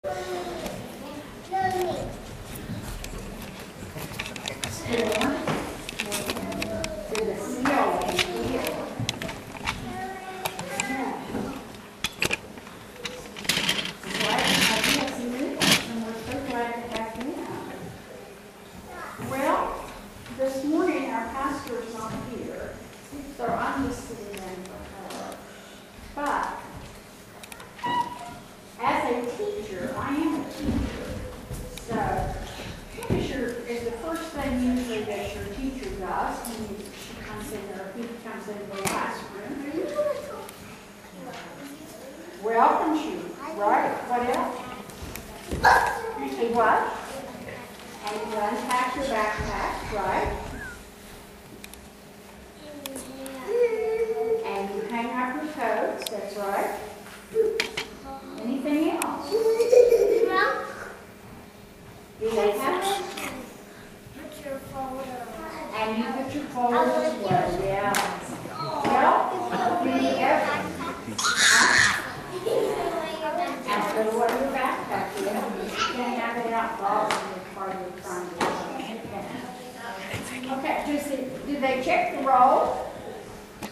This morning our pastor is not here, so I'm just sitting in for her. But as a teacher, I am a teacher. So what is the first thing usually that your teacher does when she comes in or he comes into the classroom? Welcomes you, right? What else? You say what? And you unpack your backpack, right? And you hang up your coats, that's right. Anything else? Do they have? Put your folder. And you put your folders away, yeah. Well, do you ever? And put away your backpack, yeah. You can't have it out bothering you while you're trying to learn. Okay, do they check the roll?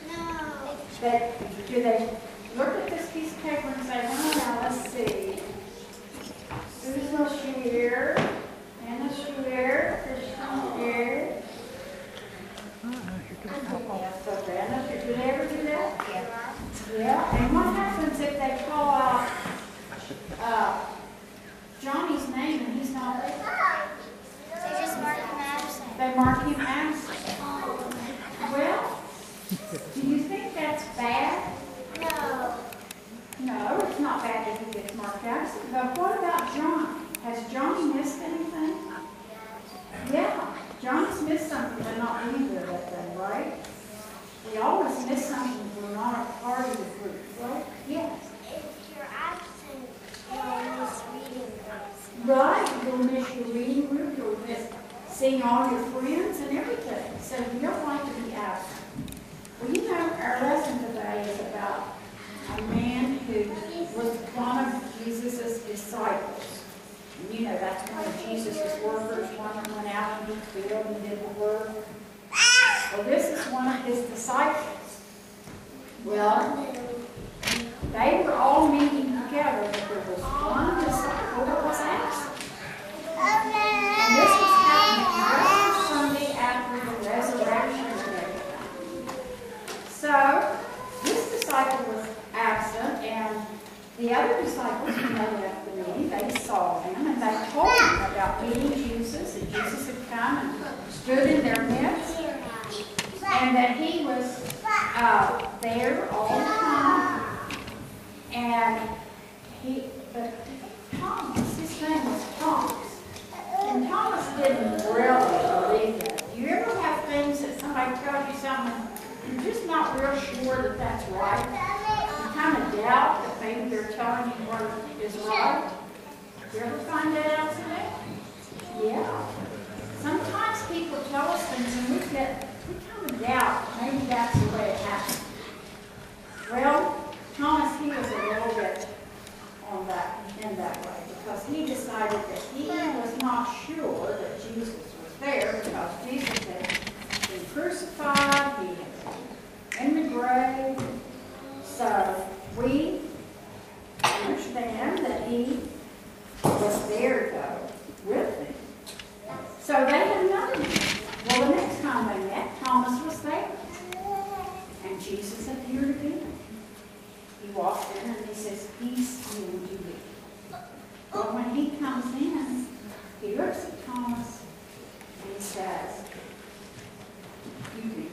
No. Do they look at this piece of paper and say, well, now let's see. Susan's here, Anna's here, Christian's here. So Anna's here. Do they ever do that? Yeah. And what happens if they call out Johnny's name and he's not there? They just mark him absent. They mark him absent. Well, do you think that's bad? No. No, it's not bad that he gets marked absent. But what about Johnny? Has Johnny missed anything? Yeah, Johnny's missed something by not being there that day, right? We always miss something when we're not a part of the group, right? Yes. If you're absent, you'll miss reading groups. Right, you'll miss your reading group, you'll miss seeing all your friends and everything. So you don't like to be absent. Well, you know, our lesson today is about a man who was one of Jesus' disciples. And you know, that's one of Jesus' workers, one that went out into the field and did the work. Well, this is one of his disciples. Well, they were all meeting together, but there was one disciple that was absent. And this was happening just the Sunday after the resurrection and everything. So, this disciple was absent, and the other disciples, when they left the meeting, they saw him, and they told him about meeting Jesus, and Jesus had come and stood in their midst, and that he was there all the time. And but Thomas, his name was Thomas, and Thomas didn't really believe it. Do you ever have things that somebody tells you something, you're just not real sure that that's right? You kind of doubt that maybe they're telling you what is right? You ever find that out today? Yeah. Sometimes people tell us things and we kind of doubt maybe that's the way it happened. Well, Thomas, he was a little bit in that way, because he decided that he was not sure that Jesus was there, because Jesus had been crucified, he had been in the grave. So we understand that he was there, though, with them. So they had known him. Well, the next time they met, Thomas was there. And Jesus appeared again. He walks in and he says, peace be unto you. But when he comes in, he looks at Thomas and he says, you can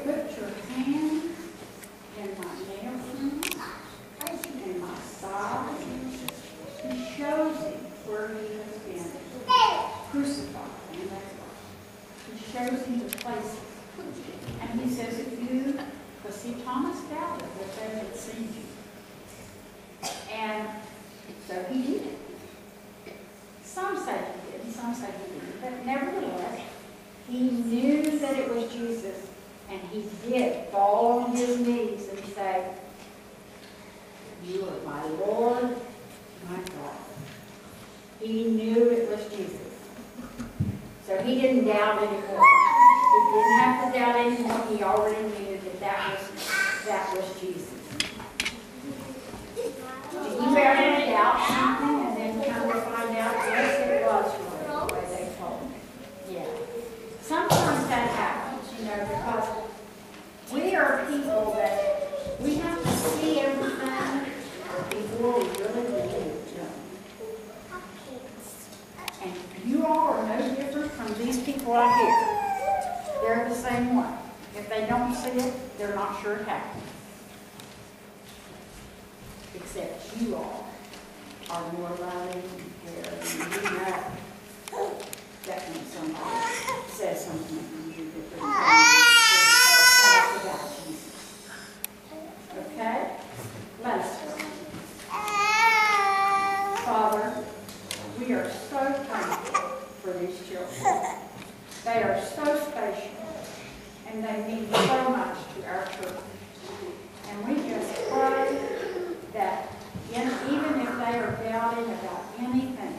put your hand in my nail prints, in my side. He shows him where he has been crucified. And that's right. He shows him the places. And he says, if you, because see, Thomas doubted that they had seen you. And so he did. Some say he did, and some say he didn't. But nevertheless, he knew that it was Jesus, and he did fall on his knees and say, you are my Lord, my God. He knew it was Jesus. So he didn't doubt anymore. He didn't have to doubt anymore. He already knew that was Jesus. Did you ever doubt something and then come to find out, yes, it was really the way they told me? Yeah. Sometimes that happens, because we are people that we have to see everything before we really believe it. And you all are no different from these people out here. They're the same way. If they don't see it, they're not sure it happened. Except you all are more loving and caring. You know that when somebody says something to you that they're about Jesus. Okay? Let us pray. Father, we are so thankful for these children. They are so special, and they mean so much to our church. And we just pray that even if they are doubting about anything,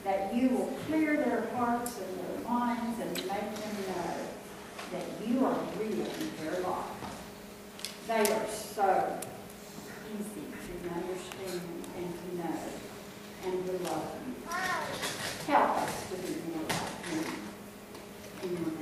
that you will clear their hearts and their minds and make them know that you are real in their life. They are so easy to understand and to know and to love them. Help us to be more like them in your